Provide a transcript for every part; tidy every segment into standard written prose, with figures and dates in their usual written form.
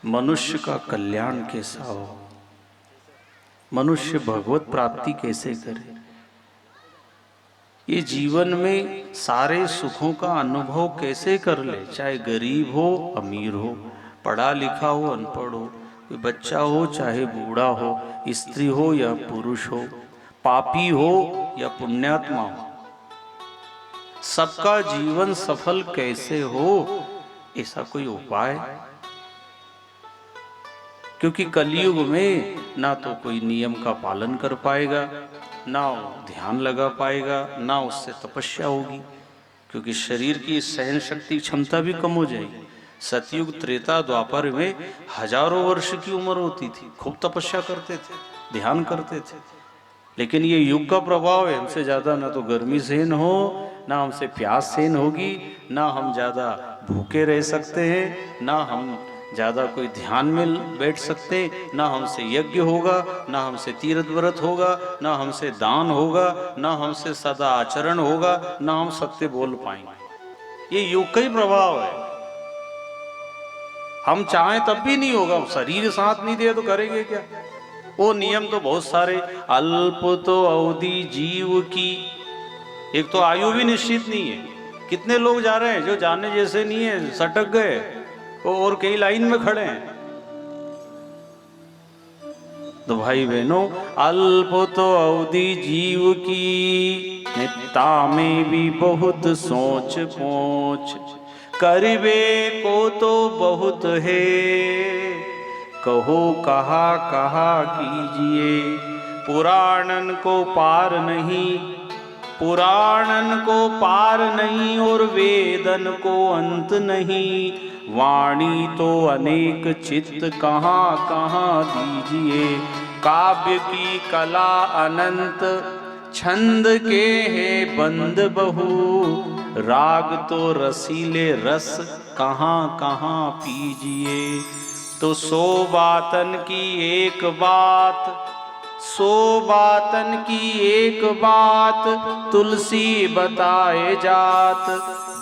मनुष्य का कल्याण कैसा हो, मनुष्य भगवत प्राप्ति कैसे करे, ये जीवन में सारे सुखों का अनुभव कैसे कर ले, चाहे गरीब हो अमीर हो, पढ़ा लिखा हो अनपढ़ हो, कोई बच्चा हो चाहे बूढ़ा हो, स्त्री हो या पुरुष हो, पापी हो या पुण्यात्मा हो, सबका जीवन सफल कैसे हो, ऐसा कोई उपाय? क्योंकि कलयुग में ना तो कोई नियम का पालन कर पाएगा, ना ध्यान लगा पाएगा, ना उससे तपस्या होगी, क्योंकि शरीर की सहन शक्ति क्षमता भी कम हो जाएगी। सतयुग त्रेता द्वापर में हजारों वर्ष की उम्र होती थी, खूब तपस्या करते थे, ध्यान करते थे। लेकिन ये युग का प्रभाव है, हमसे ज्यादा ना तो गर्मी सहन हो, ना हमसे प्यास सहन होगी, ना हम ज्यादा भूखे रह सकते हैं, ना हम ज्यादा कोई ध्यान में बैठ सकते, ना हमसे यज्ञ होगा, ना हमसे तीर्थ व्रत होगा, ना हमसे दान होगा, ना हमसे सदा आचरण होगा, ना हम सत्य बोल पाएंगे। ये युग का ही प्रभाव है। हम चाहें तब भी नहीं होगा, शरीर साथ नहीं दे तो करेंगे क्या? वो नियम तो बहुत सारे, अल्प तो अवधि जीव की, एक तो आयु भी निश्चित नहीं है। कितने लोग जा रहे हैं जो जाने जैसे नहीं है, सटक गए और कई लाइन में खड़े हैं। तो भाई बहनों, अल्प तो अवधि जीव की, नित्ता में भी बहुत सोच पहुंच, करबे को तो बहुत है, कहो कहा कहा कीजिए, पुराणन को पार नहीं, पुराणन को पार नहीं, और वेदन को अंत नहीं, वाणी तो अनेक चित्त कहाँ कहाँ दीजिए, काव्य की कला अनंत, छंद के है बंद बहु, राग तो रसीले रस कहाँ कहाँ पीजिए। तो सो बातन की एक बात, सो बातन की एक बात, तुलसी बताए जात,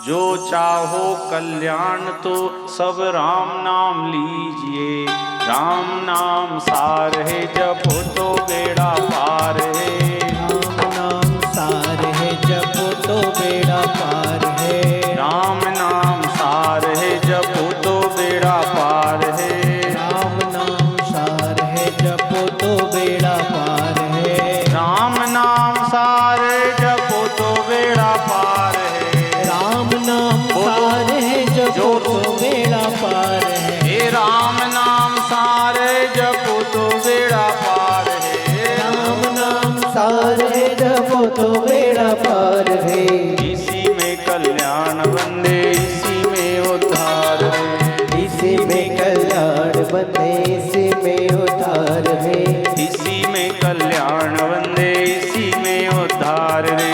जो चाहो कल्याण तो सब राम नाम लीजिए, राम नाम सार है जपो तो बेड़ा पार है, राम नाम सार है जपो तो बेड़ा पार है, राम नाम सार है जपो तो बेड़ा पार है, राम नाम सार है जपो तो बेड़ा पार है, राम नाम सार है जपो तो बेड़ा पार है, राम नाम सार है जपो तो बेड़ा पार है, हे राम नाम सार है जपो तो बेड़ा पार है, राम नाम सार है जपो तो बेड़ा पार है, इसी में कल्याण बंदे इसी में उद्धार है, इसी में कल्याण बंदे इसी में उद्धार है, इसी में कल्याण बंदे इसी में उद्धार है,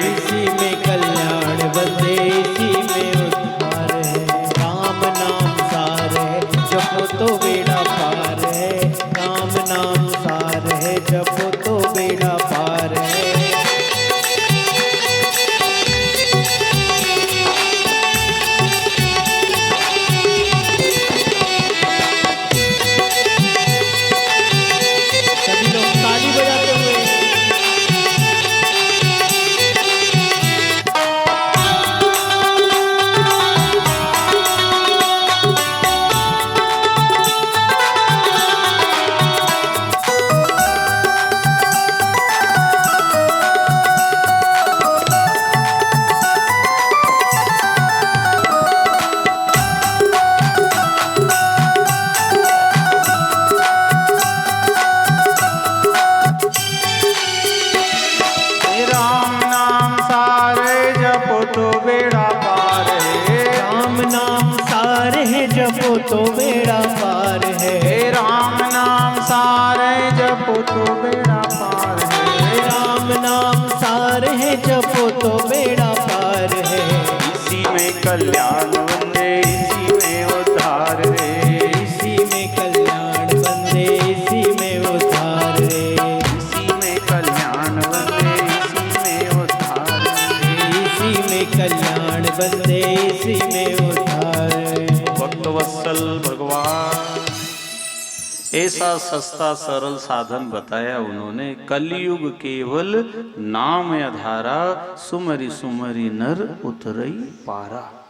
इसी में कल्याण बंदे इसी में उद्धार है, राम नाम सार है जपो तो बेड़ा पार है, राम नाम सार है जपो तो बेड़ा पार है। सभी लोग ताली बजाते हुए राम नाम सार है जपो तो बेड़ा पार है, राम नाम सार है जपो तो बेड़ा पार है, हे राम नाम सार है जपो तो बेड़ा पार है, राम नाम सार है जपो तो बेड़ा पार है, इसी में कल्याण बंदे इसी में उद्धार है, इसी में कल्याण बंदे इसी में उद्धार है, इसी में कल्याण बंदे इसी में उद्धार है, इसी में कल्याण बंदे इसी में उद्धार है। भक्तवत्सल भगवान ऐसा सस्ता सरल साधन बताया उन्होंने। कलयुग केवल नाम आधारा, सुमरि सुमरि नर उतरई पारा।